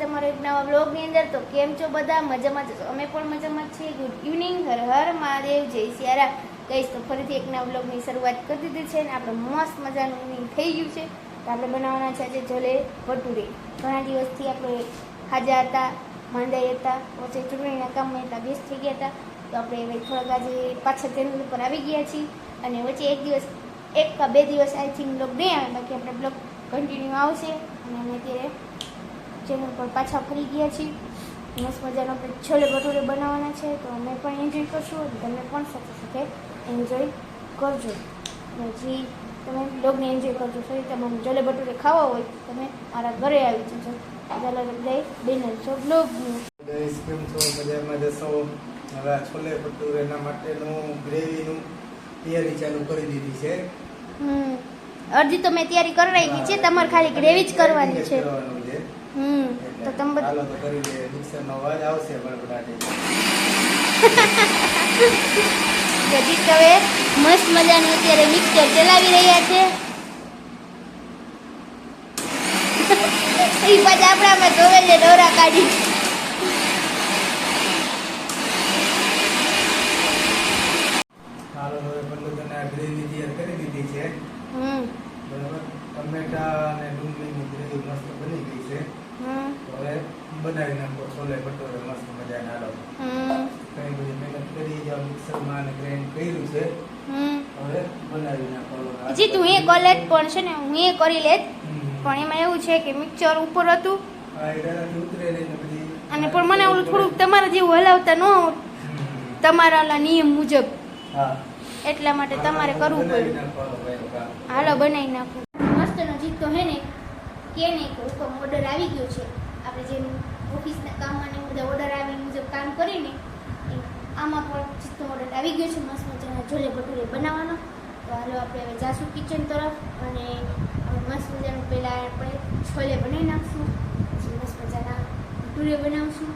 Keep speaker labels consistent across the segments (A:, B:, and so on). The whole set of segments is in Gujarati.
A: તમારો એક નવા બ્લોગની અંદર. તો કેમ છો બધા? મજામાં છો? અમે પણ મજામાં છીએ. Good evening. હર હર મહાદેવ, જય સિયારામ. કહીશ તો ફરીથી એક નવા બ્લોગની શરૂઆત કરી દીધી છે ને આપણે મસ્ત મજાનું ઇવનિંગ થઈ ગયું છે. તો આપણે બનાવવાના છે આજે છોલે ભટુરે. ઘણા દિવસથી આપણે હાજા હતા, માંદાઈ હતા, પછી ચૂંટણીના કામમાં એટલા વ્યસ્ત થઈ ગયા હતા. તો આપણે હવે થોડાક આજે પાછા ચેનલ ઉપર આવી ગયા છીએ અને વચ્ચે એક કા બે દિવસ આઈ થિંક બ્લોગ નહીં આવે, બાકી આપણે બ્લોગ કન્ટિન્યુ આવશે. અને અમે અત્યારે ચેનલ પર પાછા ફરી ગયા છીએ. મસ્ત મજાનો આપણે છોલે ભટુરે બનાવવાના છે. તો અમે પણ એન્જોય કરશું અને તમે પણ સાથે સાથે એન્જોય કરજો. અને જે તમે બ્લોગને એન્જોય કરજો, ફરી તમારે છોલે ભટુરે ખાવા હોય તમે મારા ઘરે આવી જજો. ચાલો લઈ બેનર છો બ્લોગનું.
B: કેમ છો? મજામાં જશો? હવે છોલે ભટુરેના માટેનું ગ્રેવીનું તૈયારી ચાલુ કરી દીધી છે.
A: અડધી તો મેં તૈયારી કરાવી છે, તમારે ખાલી ગ્રેવી જ કરવાની છે. તો તમે
B: ચાલો તો કરી લે. મિક્સરનો અવાજ આવશે બળબડાટી.
A: જીત હવે મસ્ત મજાનું અત્યારે મિક્સર ચલાવી રહ્યા છે. એ પાછા આપણામાં ધોવેલે દોરા કાઢી.
B: ચાલો હવે બળબડાટીના ગ્રેવી તૈયાર કરી દીધી છે. બરાબર. ટમેટા અને ડુંગળીની ગ્રેવી મસ્ત બની ગઈ છે. હવે બનાવી નાખો છોલે ભટુરે મસ્ત મજાના. હાલો કઈ બધી મહેનત કરી જાવ, મિક્સરમાં અને ગ્રાઇન્ડ કર્યું છે. હવે બનાવી નાખો.
A: જી તું એ કોલેજ પણ છે ને હું એ કરી લેત, પણ એમાં એવું છે કે મિક્સર ઉપર હતું અને પણ મને ઓલું થોડુંક તમારા જેવું હલાવતા ન તમારા ઓલા નિયમ મુજબ, એટલા માટે તમારે કરવું પડ્યું. હાલો બનાવી નાખો. મસ્તનો જીતો હે ને કે નહીં કે ઉપર ઓર્ડર આવી ગયો છે. આપણે જેમ ઓફિસના કામમાં ને બધા ઓર્ડર આવી મુજબ કામ કરીને આમાં પણ જીતો ઓર્ડર આવી ગયો છે મસ્ત મજાના છોલે ભટુરે બનાવવાનો. તો હાલો આપણે હવે જાશું કિચન તરફ અને મસ્ત મજાનું પહેલાં આપણે છોલે બનાવી નાખશું, પછી મસ્ત મજાના ભટુરે બનાવશું.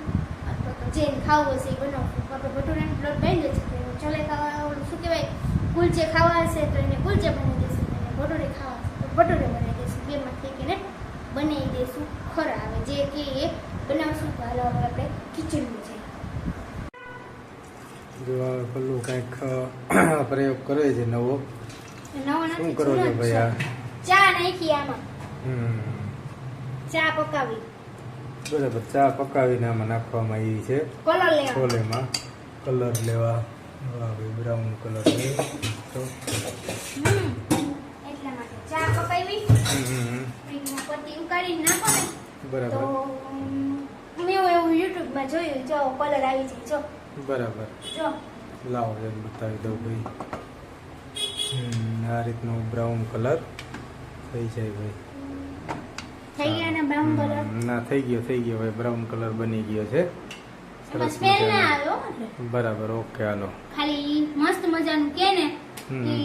A: અથવા તો જેને ખાવું હશે એ બનાવશું. આપણે ભટુરાનો પ્લોટ બાંધ્યો છે, તો છોલે ખાવા ઓલું શું કહેવાય કુલચે ખાવા હશે તો એને કુલચે બનાવી દઈશું, અને ભટુરે ખાવા હશે તો ભટુરે બનાવી દઈશું. બેમાંથી એને બનાવી દઈશું. ખરા આવે જે કે એ બનાવશું. તો હાલો હવે આપણે કિચનમાં જઈએ.
B: જો પેલું કંઈક પ્રયોગ કરે છે નવો. શું કરો છો ભાઈ? આ
A: ચા નાખી આમાં, ચા પકાવી.
B: બરાબર. ચા પકાવીને આમાં નાખવામાં આવી છે
A: કલર લેવા,
B: છોલેમાં કલર લેવા. બ્રાઉન કલર
A: એટલા માટે ચા પકાવી. પત્તી ઉકાળીને નાખો ને
B: બરાબર.
A: તો મેં એવું યુટ્યુબમાં જોયું. જો કલર આવી જાય. જો
B: બરાબર.
A: જો
B: લાવો એમ બતાવી દઉં ભાઈ. આ રીતનો બ્રાઉન કલર થઈ જાય ભાઈ.
A: થઈ ગયા ને બ્રાઉન કલર?
B: ના, થઈ ગયો ભાઈ. બ્રાઉન કલર બની ગયો છે.
A: એમાં સ્મેલ ના આવ્યો એટલે.
B: બરાબર. ઓકે હાલો.
A: ખાલી મસ્ત મજાનું કે ને કે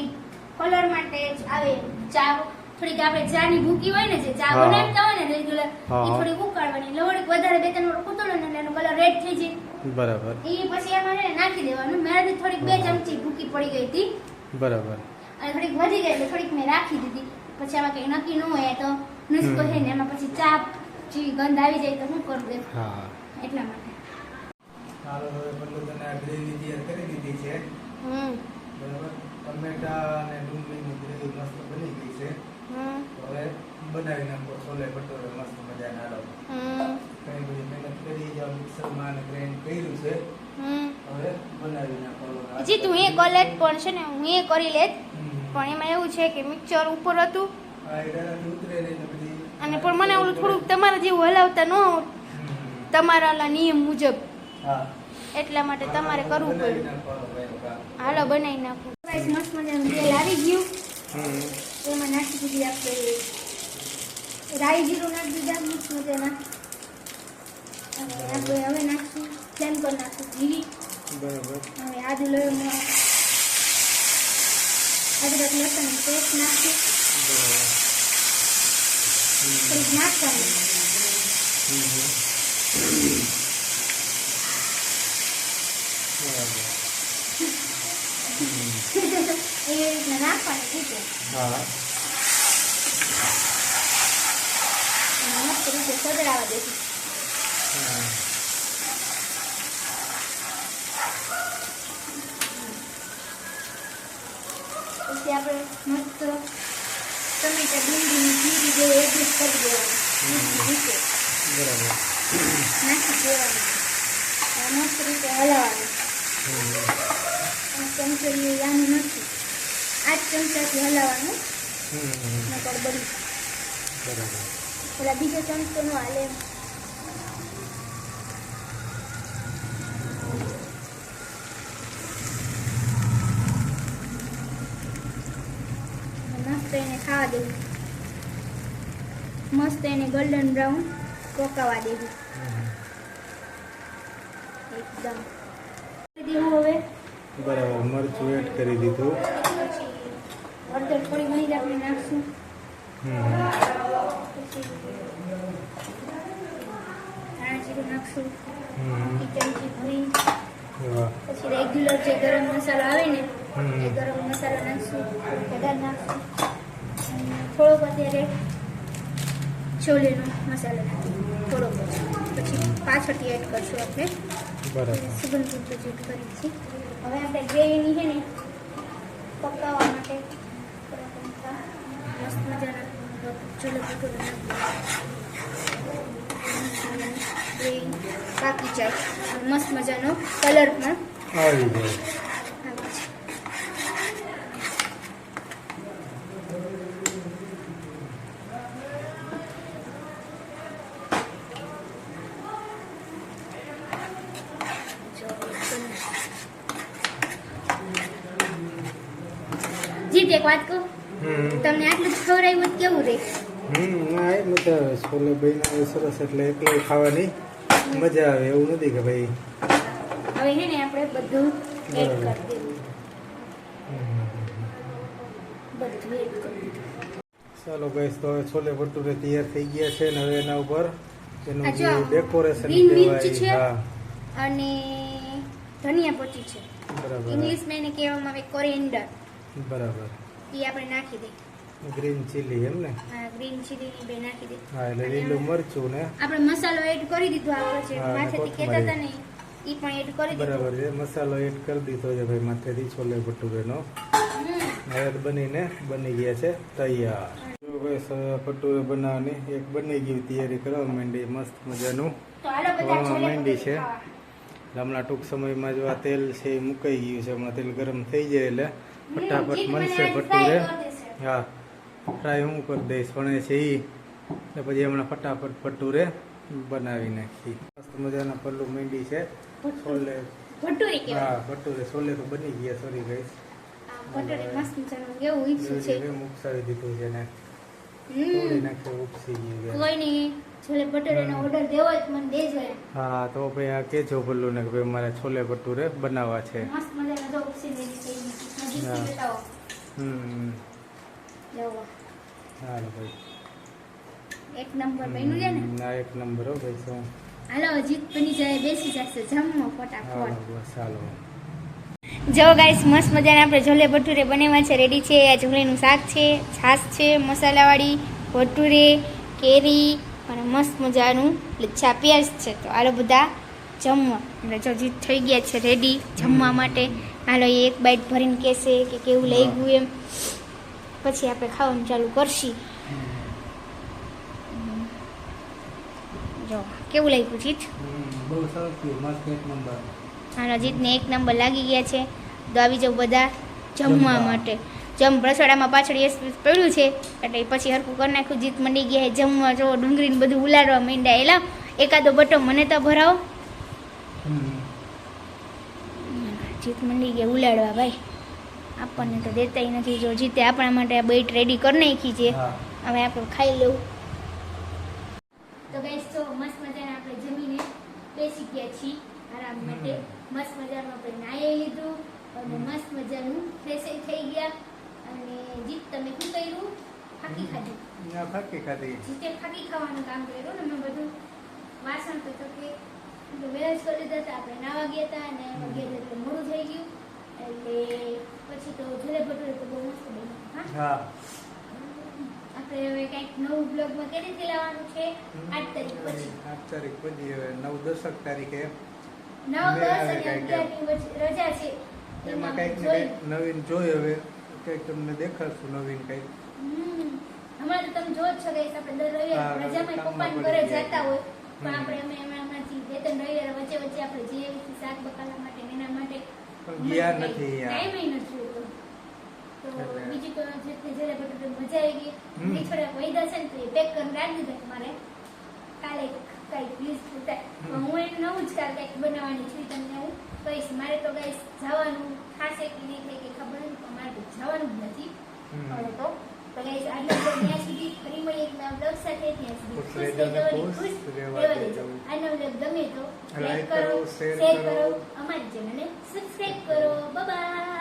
A: કલર માટે જ આવે. ચા થોડીક આપણે ચાની ભૂકી હોય ને, જે ચા બનાવતા હોય ને રેગ્યુલર, એ થોડીક ઉકાળવાની, લવડીક વધારે બે ત્રણ વાર કૂતરો ને એનો કલર રેડ થઈ જાય.
B: બરાબર.
A: એ પછી એમાં નાખી દેવાનું. મારાથી થોડીક 2 ચમચી ભૂકી પડી ગઈ હતી.
B: બરાબર.
A: અને થોડીક વધી ગઈ એટલે થોડીક મેં રાખી દીધી. પછી આમાં કંઈ નક્કી ન હોય તો નુસ્ખો છે ને, એમાં પછી ચા જેવી ગંધ આવી જાય તો શું કરું દે.
B: હા,
A: એટલા માટે.
B: હાલો હવે બળબડાટીના ગ્રેવી તૈયાર કરી દીધી છે. બરાબર. ટમેટા અને ડુંગળીની ગ્રેવી મસ્ત બની ગઈ છે. હવે બનાવી નાખો છોલે ભટુરે મસ્ત મજાના. હાલો કઈ બધી મહેનત કરી જાવ, મિક્સરમાં અને ગ્રાઇન્ડ કર્યું છે. હવે બનાવી નાખો.
A: જી તું એ કોલેજ પણ છે ને હું એ કરી લેત, પણ એમાં એવું છે કે મિક્સર ઉપર હતું અને પણ મને ઓલું થોડુંક તમારા જેવું હલાવતા ન તમારા ઓલા નિયમ મુજબ, એટલા માટે તમારે કરવું પડ્યું. હાલો બનાવી નાખો. મસ્ત મજાનું તેલ આવી ગયું. એમાં નાખી દીધી આપણે રાઈ જીરું નાખી દીધા મસ્ત મજાના. આપણે હવે નાખશું પ્લેન પર નાખશું જીરી.
B: બરાબર.
A: હવે આદુ લસણ અદરક લસણ પેસ્ટ નાખશું. થોડીક નાખવાનું. એવી રીતના નાખવાની રીતે. મસ્ત રીતે સદડાવા દઈશું. પછી આપણે મસ્ત ટમેટા ડુંગળીની જીરી જેવું એડજસ્ટ કરી દેવાનું રીતે
B: બરાબર
A: નાખી દેવાનું મસ્ત રીતે હલાવવાનું ચમચો આનું નથી આ જ ચમચાથી હલાવવાનું નકર બળી
B: બરાબર
A: પેલા બીજો ચમચો નો હાલે મસ્ત એને ખાવા દેવું મસ્ત એને ગોલ્ડન બ્રાઉન પકાવવા દેવું એકદમ દેવું હવે
B: બરાબર મરચું એડ કરી દીધું
A: પછી હળદર થોડી ઘણી જ આપણે નાખશું પછી ધાણા જીરું નાખશું ચમચી ભરી પછી રેગ્યુલર જે ગરમ મસાલો આવે ને એ ગરમ મસાલો નાખશું વધારે નાખશું થોડોક અત્યારે છોલેનો મસાલો નાખીશું થોડોક પછી પાછળથી એડ કરશું આપણે
B: બરાબર
A: સુગંધ પૂરતો જ એડ કરી છે હવે આપણે ગ્રેવીની છે ને પકાવવા માટે મસ્ત મજાના છોલે ભટુરે પાકી જાય મસ્ત મજાનો કલર પણ
B: આવી જાય
A: આવે છે જીત એક વાત કહું તમને આટલું જ ખવડાવ્યું તો કેવું રહે
B: ના એ મજા આવે છોલે બન્યા સરસ એટલે એકલું ખાવાની મજા આવે એવું નથી કે ભાઈ
A: હવે છે ને આપણે બધું એડ કરી દેવું બધું એડ કરી દેવું
B: ચાલો ગાઈસ તો હવે છોલે ભટુરે તૈયાર થઈ ગયા છે ને હવે એના ઉપર એનું
A: આ
B: જે
A: જો,
B: ડેકોરેશન
A: ગ્રીન મિર્ચ છે.
B: હા
A: અને ધનિયા પત્તી છે
B: બરાબર
A: ઇંગ્લિશમાં એને કહેવામાં આવે કોરિએન્ડર
B: બરાબર
A: એ આપણે નાખી દઈએ
B: ગ્રીન ચીલી એમ ને
A: હા ગ્રીન ચીલીની બે નાખી દઈએ
B: હા એટલે લીલું મરચું ને
A: આપણે મસાલો એડ કરી દીધો આપણે જે
B: હા, અને
A: માથેથી કહેતા હતા ને એ પણ એડ કરી દીધો
B: બરાબર છે મસાલો એડ કરી દીધો છે ભાઈ માથેથી છોલે ભટુરેનો હવે બનીને બની ગયા છે તૈયાર જો ગાઈસ હવે ભટુરે બનાવવાની એક બની ગઈ તૈયારી કરવા માંડી મસ્ત મજાનું
A: તો હાલો બધા
B: હવા
A: છોલે
B: માંડી છે.
A: ખાવા.
B: હમણાં ટૂંક સમયમાં જો આ તેલ છે એ મુકાઈ ગયું છે હમણાં તેલ ગરમ થઈ જાય એટલે ફટાફટ
A: જીત
B: બનશે
A: મને
B: ભટુરે
A: fry કરી દેશે.
B: હા ફ્રાય હું કરી દઈશ પણ એ છે એ એટલે પછી હમણાં ફટાફટ ભટુરે બનાવી નાખી મસ્ત મજાના પલ્લુ માંડી છે છોલે
A: ભટુરે કહેવાય
B: હા ભટુરે છોલે તો બની ગયા સોરી ગઈ
A: આ ભટુરે મસ્ત મજાનું કેવું ઈચ્છું છે
B: મુકસાવી દીધું છે ને
A: હમ.
B: થોડી નાખી ઉપસી ગયું છે.
A: કોઈ નહીં છોલે ભટુરેનો ઓર્ડર દેવો હોય તો મને દેજો એમ.
B: હા તો ભાઈ આ કેજો ભલ્લું ને કે ભાઈ મારે છોલે ભટુરે બનાવવા છે
A: મસ્ત મજાનો જો ઉપસી દેવી છે નજીકથી
B: હા.
A: બતાવો જવો
B: હાલો ભાઈ
A: એક નંબર બન્યું છે ને
B: ના એક નંબર હો ભાઈ શું
A: હાલો જીત બની જાય બેસી જશે જમવો ફટાફટ
B: હાલો બસ હાલો
A: જો ગાઈસ મસ્ત મજાના આપણે છોલે ભટુરે બનાવ્યા છે રેડી છે આ છોલેનું શાક છે છાશ છે મસાલાવાળી ભટુરે કેરી અને મસ્ત મજાનું લચ્છા પ્યાજ છે તો હાલો બધા જમવા એટલે જો જીત થઈ ગયા છે રેડી જમવા માટે હાલો એ એક બાઈટ ભરીને કહેશે કે કેવું લઈ ગયું એમ પછી આપણે ખાવાનું ચાલુ કરશી જો કેવું લાગ્યું જીત
B: બહુ સરસ થયું મસ્ત એક નંબર
A: હાલો જીતને એક નંબર લાગી ગયા છે તો આવી જાવ બધા જમવા
B: જમવા.
A: માટે રસોડામાં પાછળ એસ પડ્યું છે એટલે પછી હરકું કરી નાખ્યું જીત મંડી ગયા છે જમવા જો ડુંગળીને બધું ઉલાડવા માંડ્યા એલા એકાદો બટો મને તો ભરાવો જીત મંડી ગયા ઉલાડવા ભાઈ આપણને તો દેતાય નથી જો જીતે આપણા માટે આ બેટ રેડી કરી નાખી છે
B: હા
A: હવે આપણે ખાઈ લેવું તો ગાઈસ તો મસ્ત મજાના આપણે જમીને બેસી ગયા છીએ આરામ માટે મસ્ત મજાનું આપણે નાહી લીધું અને મસ્ત મજાનું ફ્રેશ થઈ ગયા અને જીત તમે શું કર્યું ફાકી ખાધી
B: ના ફાકી ખાધી
A: જીતે ફાકી ખાવાનું કામ કર્યું ને મેં બધું વાસણ તો કે વેરાજ કરી દીધા હતા આપણે નાવા ગયા હતા અને એમાં ગયા એટલે મોડું થઈ ગયું એટલે પછી તો છોલે ભટુરે તો બહુ મસ્ત બન્યું હા
B: હા
A: આ આપણે હવે કંઈક નવું બ્લોગમાં કેવી રીતે લાવવાનું છે 8 તારીખ પછી
B: 8 તારીખ પછી હવે 9-10 તારીખે
A: 9-10 અને 11 રજા છે
B: એમાં કંઈક ને કંઈક નવીન જોઈ હવે કંઈક તમને દેખાડશું નવીન કંઈક
A: હમણાં તો તમે જો જ છો guys, આપણે દર રવિવારે રજામાં પપ્પાના ઘરે જતા હોય પણ આપણે અમે એમાંથી 2-3 રવિવારે વચ્ચે વચ્ચે આપણે જઈએ છીએ શાક બકાલા માટે ને એના માટે
B: પણ ગયા નથી યાર.
A: ટાઈમ નથી હોતો. તો બીજું તો જેટલી જયારે બધું મજા આવી ગઈ એ થોડાક વૈદા છે ને તો એ પેક કરીને રાખી દીધા તમારે કાલે કઈક લિસ્ટ ઉતાર હું એને નવું જ કાલે કંઈક બનાવવાની છું તમને હું કહીશ. મારે તો ગાઈસ જવાનું ખાશે કે નહીં થાય કે ખબર નથી પણ મારે તો જવાનું જ નથી હવે તો ગાઈસ આજના બ્લોગ ત્યાં સુધી ફરી મળીએ એક નવા બ્લોગ સાથે. ત્યાં સુધી ખુશ રહેજો અને ખુશ રહેવા દેજો. આજનો બ્લોગ ગમે તો લાઈક કરો, શેર કરો, અમારી ચેનલને સબસ્ક્રાઇબ કરો. Bye bye.